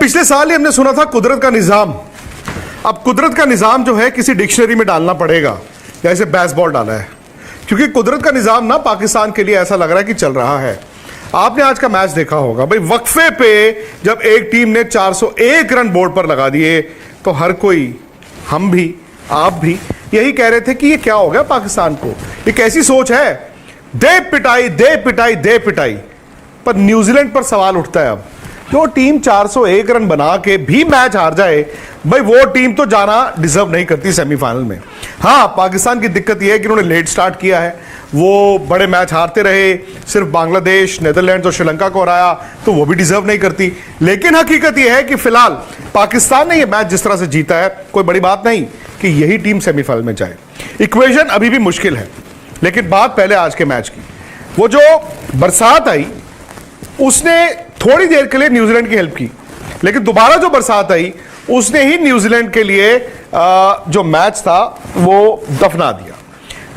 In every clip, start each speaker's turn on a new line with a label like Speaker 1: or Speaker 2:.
Speaker 1: पिछले साल ही हमने सुना था कुदरत का निजाम। अब कुदरत का निजाम जो है किसी डिक्शनरी में डालना पड़ेगा, जैसे बेसबॉल डाला है, क्योंकि कुदरत का निजाम ना पाकिस्तान के लिए ऐसा लग रहा है कि चल रहा है। आपने आज का मैच देखा होगा भाई, वक्फे पे जब एक टीम ने 401 रन बोर्ड पर लगा दिए तो हर कोई, हम भी, आप भी यही कह रहे थे कि ये क्या हो गया पाकिस्तान को, ये कैसी सोच है, दे पिटाई दे पिटाई दे पिटाई। पर न्यूजीलैंड पर सवाल उठता है अब, जो टीम 401 रन बना के भी मैच हार जाए, भाई वो टीम तो जाना डिजर्व नहीं करती सेमीफाइनल में। हाँ, पाकिस्तान की दिक्कत यह है कि उन्होंने लेट स्टार्ट किया है, वो बड़े मैच हारते रहे, सिर्फ बांग्लादेश, नेदरलैंड्स और श्रीलंका को हराया, तो वो भी डिजर्व नहीं करती। लेकिन हकीकत यह है कि फिलहाल पाकिस्तान ने यह मैच जिस तरह से जीता है, कोई बड़ी बात नहीं कि यही टीम सेमीफाइनल में जाए। इक्वेशन अभी भी मुश्किल है, लेकिन बात पहले आज के मैच की। वो जो बरसात आई उसने थोड़ी देर के लिए न्यूजीलैंड की हेल्प की, लेकिन दोबारा जो बरसात आई उसने ही न्यूजीलैंड के लिए जो मैच था वो दफना दिया।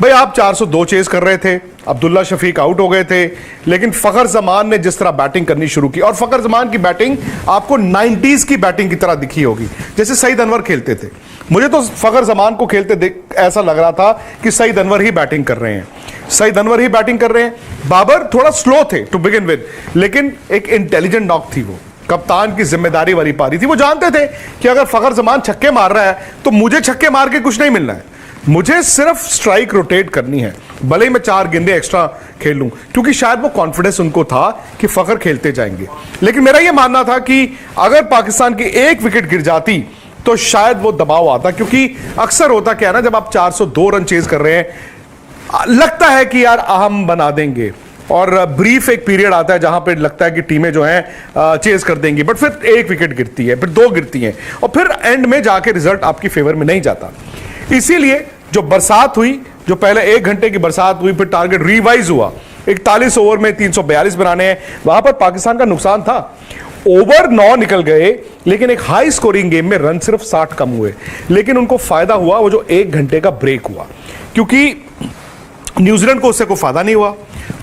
Speaker 1: भाई आप 402 चेज कर रहे थे, अब्दुल्ला शफीक आउट हो गए थे, लेकिन फखर जमान ने जिस तरह बैटिंग करनी शुरू की, और फखर जमान की बैटिंग आपको 90s की बैटिंग की तरह दिखी होगी, जैसे सईद अनवर खेलते थे। मुझे तो फखर जमान को खेलते देख ऐसा लग रहा था कि सईद अनवर ही बैटिंग कर रहे हैं, सईद अनवर ही बैटिंग कर रहे हैं। बाबर थोड़ा स्लो थे टू बिगिन विद, लेकिन एक इंटेलिजेंट नॉक थी वो, कप्तान की जिम्मेदारी वाली पारी थी। वो जानते थे कि अगर फखर जमान छक्के मार रहा है तो मुझे छक्के मार के कुछ नहीं मिलना है, मुझे सिर्फ स्ट्राइक रोटेट करनी है, भले ही मैं 4 गेंदे एक्स्ट्रा खेल लूं, क्योंकि शायद वो कॉन्फिडेंस उनको था कि फखर खेलते जाएंगे। लेकिन मेरा यह मानना था कि अगर पाकिस्तान की एक विकेट गिर जाती तो शायद वो दबाव आता, क्योंकि अक्सर होता क्या है ना, जब आप 402 रन चेज कर रहे हैं लगता है कि यार हम बना देंगे, और ब्रीफ एक पीरियड आता है जहां पे लगता है कि टीमें जो हैं चेज कर देंगी, बट फिर एक विकेट गिरती है, फिर 2 गिरती हैं, और फिर एंड में जाके रिजल्ट आपकी फेवर में नहीं जाता। इसीलिए जो बरसात हुई, जो पहले 1 घंटे की बरसात हुई, फिर टारगेट रिवाइज हुआ, 41 ओवर में 342 बनाने हैं, वहां पर पाकिस्तान का नुकसान था। ओवर 9 निकल गए, लेकिन एक हाई स्कोरिंग गेम में रन सिर्फ 60 कम हुए, लेकिन उनको फायदा हुआ वो जो 1 घंटे का ब्रेक हुआ, क्योंकि न्यूजीलैंड को उससे कोई फायदा नहीं हुआ,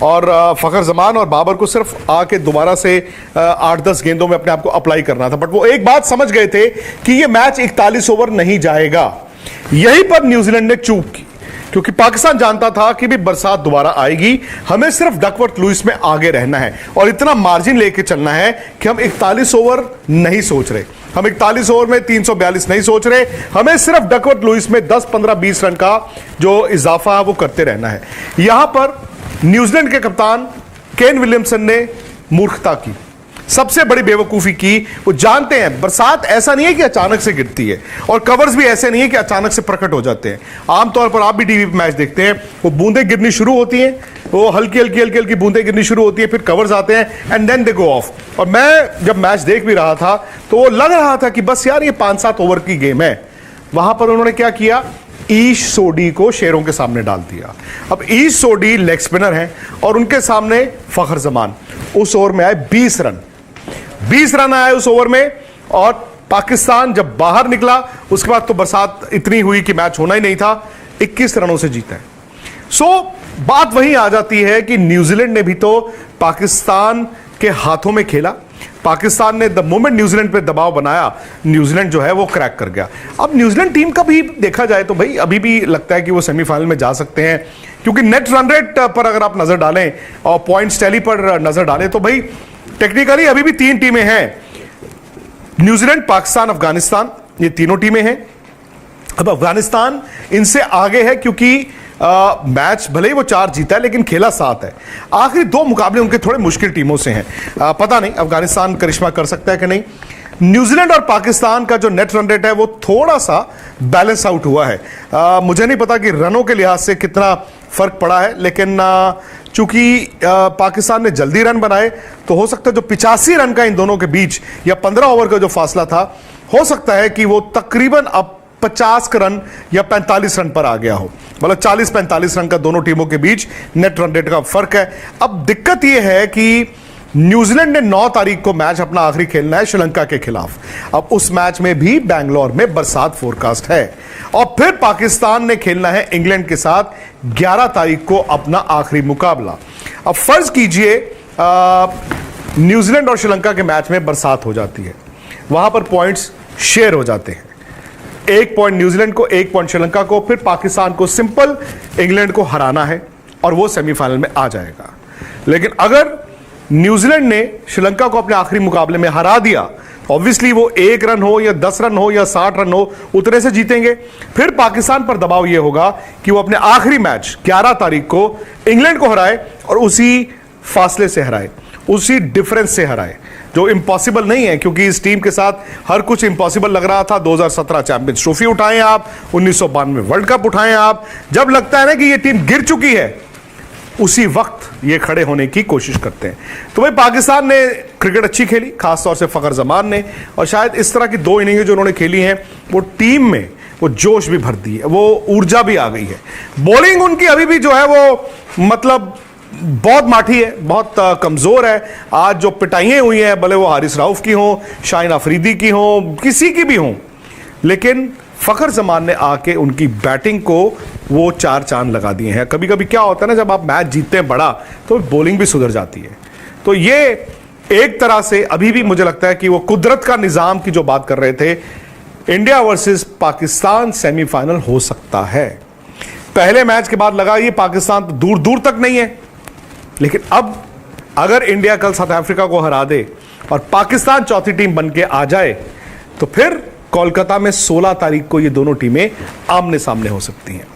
Speaker 1: और फखर जमान और बाबर को सिर्फ आके दोबारा से 8-10 गेंदों में अपने आप को अप्लाई करना था। बट वो एक बात समझ गए थे कि ये मैच 41 ओवर नहीं जाएगा। यहीं पर न्यूजीलैंड ने चूक की, क्योंकि पाकिस्तान जानता था कि भी बरसात दोबारा आएगी, हमें सिर्फ डकवर्थ लुइस में आगे रहना है और इतना मार्जिन लेके चलना है कि हम 41 ओवर नहीं सोच रहे, हम 41 ओवर में 342 नहीं सोच रहे, हमें सिर्फ डकवर्थ लुइस में 10, 15, 20 रन का जो इजाफा है वो करते रहना है। यहां पर न्यूजीलैंड के कप्तान केन विलियमसन ने मूर्खता की, सबसे बड़ी बेवकूफी की। वो जानते हैं बरसात ऐसा नहीं है कि अचानक से गिरती है, और कवर्स भी ऐसे नहीं है कि अचानक से प्रकट हो जाते हैं। आमतौर पर आप भी टीवी पे मैच देखते हैं, वो बूंदें गिरनी शुरू होती हैं, वो हल्की हल्की हल्की हल्की बूंदें गिरनी शुरू होती है, फिर कवर्स आते हैं and then they go off. और मैं जब मैच देख भी रहा था तो वो लग रहा था कि बस यार ये 5-7 ओवर की गेम है। वहां पर उन्होंने क्या किया, ईश सोडी को शेरों के सामने डाल दिया। अब ईश सोडी लेग स्पिनर हैं और उनके सामने फखर जमान। उस ओवर में आए 20 रन, 20 रन आए उस ओवर में, और पाकिस्तान जब बाहर निकला उसके बाद तो बरसात इतनी हुई कि मैच होना ही नहीं था, 21 रनों से जीता है। सो बात वही आ जाती है कि न्यूजीलैंड ने भी तो पाकिस्तान के हाथों में खेला, पाकिस्तान ने द मोमेंट न्यूजीलैंड पे दबाव बनाया, न्यूजीलैंड जो है वो क्रैक कर गया। अब न्यूजीलैंड टीम का भी देखा जाए तो भाई अभी भी लगता है कि वो सेमीफाइनल में जा सकते हैं, क्योंकि नेट रन रेट पर अगर आप नजर डालें और पॉइंट्स टैली पर नजर डालें तो भाई टेक्निकली अभी भी 3 टीमें हैं, न्यूजीलैंड, पाकिस्तान, अफगानिस्तान, ये तीनों टीमें हैं। अब अफगानिस्तान इनसे आगे है, क्योंकि मैच भले ही वो 4 जीता है लेकिन खेला 7 है। आखिरी 2 मुकाबले उनके थोड़े मुश्किल टीमों से हैं। पता नहीं अफगानिस्तान करिश्मा कर सकता है कि नहीं। न्यूजीलैंड और पाकिस्तान का जो नेट रन रेट है वो थोड़ा सा बैलेंस आउट हुआ है। मुझे नहीं पता कि रनों के लिहाज से कितना फर्क पड़ा है, लेकिन चूंकि पाकिस्तान ने जल्दी रन बनाए तो हो सकता है जो 85 रन का इन दोनों के बीच या 15 ओवर का जो फासला था, हो सकता है कि वो तकरीबन अब 50 रन या 45 रन पर आ गया हो, मतलब 40-45 रन का दोनों टीमों के बीच नेट रन रेट का फर्क है। अब दिक्कत यह है कि न्यूजीलैंड ने 9 तारीख को मैच अपना आखिरी खेलना है श्रीलंका के खिलाफ। अब उस मैच में भी बैंगलोर में बरसात फोरकास्ट है, और फिर पाकिस्तान ने खेलना है इंग्लैंड के साथ 11 तारीख को अपना आखिरी मुकाबला। अब फर्ज कीजिए न्यूजीलैंड और श्रीलंका के मैच में बरसात हो जाती है, वहां पर पॉइंट्स शेयर हो जाते हैं। 1 पॉइंट न्यूजीलैंड को, 1 पॉइंट श्रीलंका को, फिर पाकिस्तान को सिंपल इंग्लैंड को हराना है और वो सेमीफाइनल में आ जाएगा। लेकिन अगर न्यूजीलैंड ने श्रीलंका को अपने आखिरी मुकाबले में हरा दिया, ऑब्वियसली वो 1 रन हो या 10 रन हो या 60 रन हो, उतने से जीतेंगे। फिर पाकिस्तान पर दबाव यह होगा कि वो अपने आखिरी मैच 11 तारीख को इंग्लैंड को हराए और उसी फासले से हराए, उसी डिफरेंस से हराए, जो इम्पॉसिबल नहीं है, क्योंकि इस टीम के साथ हर कुछ इम्पॉसिबल लग रहा था। 2017 चैंपियंस ट्रॉफी उठाएं आप, 1992 वर्ल्ड कप उठाएं आप, जब लगता है ना कि ये टीम गिर चुकी है, उसी वक्त ये खड़े होने की कोशिश करते हैं। तो भाई पाकिस्तान ने क्रिकेट अच्छी खेली, खासतौर से फखर जमान ने, और शायद इस तरह की 2 इनिंगें जो उन्होंने खेली हैं वो टीम में वो जोश भी भर दी है, वो ऊर्जा भी आ गई है। बॉलिंग उनकी अभी भी जो है वो मतलब बहुत माठी है, बहुत कमजोर है। आज जो पिटाइयां हुई हैं, भले वो हारिस राउफ की हों, शाहीन अफरीदी की हों, किसी की भी हों, लेकिन फखर जमान ने आके उनकी बैटिंग को वो 4 चांद लगा दिए हैं। कभी कभी क्या होता है ना, जब आप मैच जीतते हैं बड़ा, तो बॉलिंग भी सुधर जाती है। तो ये एक तरह से अभी भी मुझे लगता है कि वो कुदरत का निजाम की जो बात कर रहे थे, इंडिया वर्सेस पाकिस्तान सेमीफाइनल हो सकता है। पहले मैच के बाद लगा ये पाकिस्तान तो दूर दूर तक नहीं है, लेकिन अब अगर इंडिया कल साउथ अफ्रीका को हरा दे और पाकिस्तान चौथी टीम बन के आ जाए, तो फिर कोलकाता में 16 तारीख को ये दोनों टीमें आमने सामने हो सकती हैं।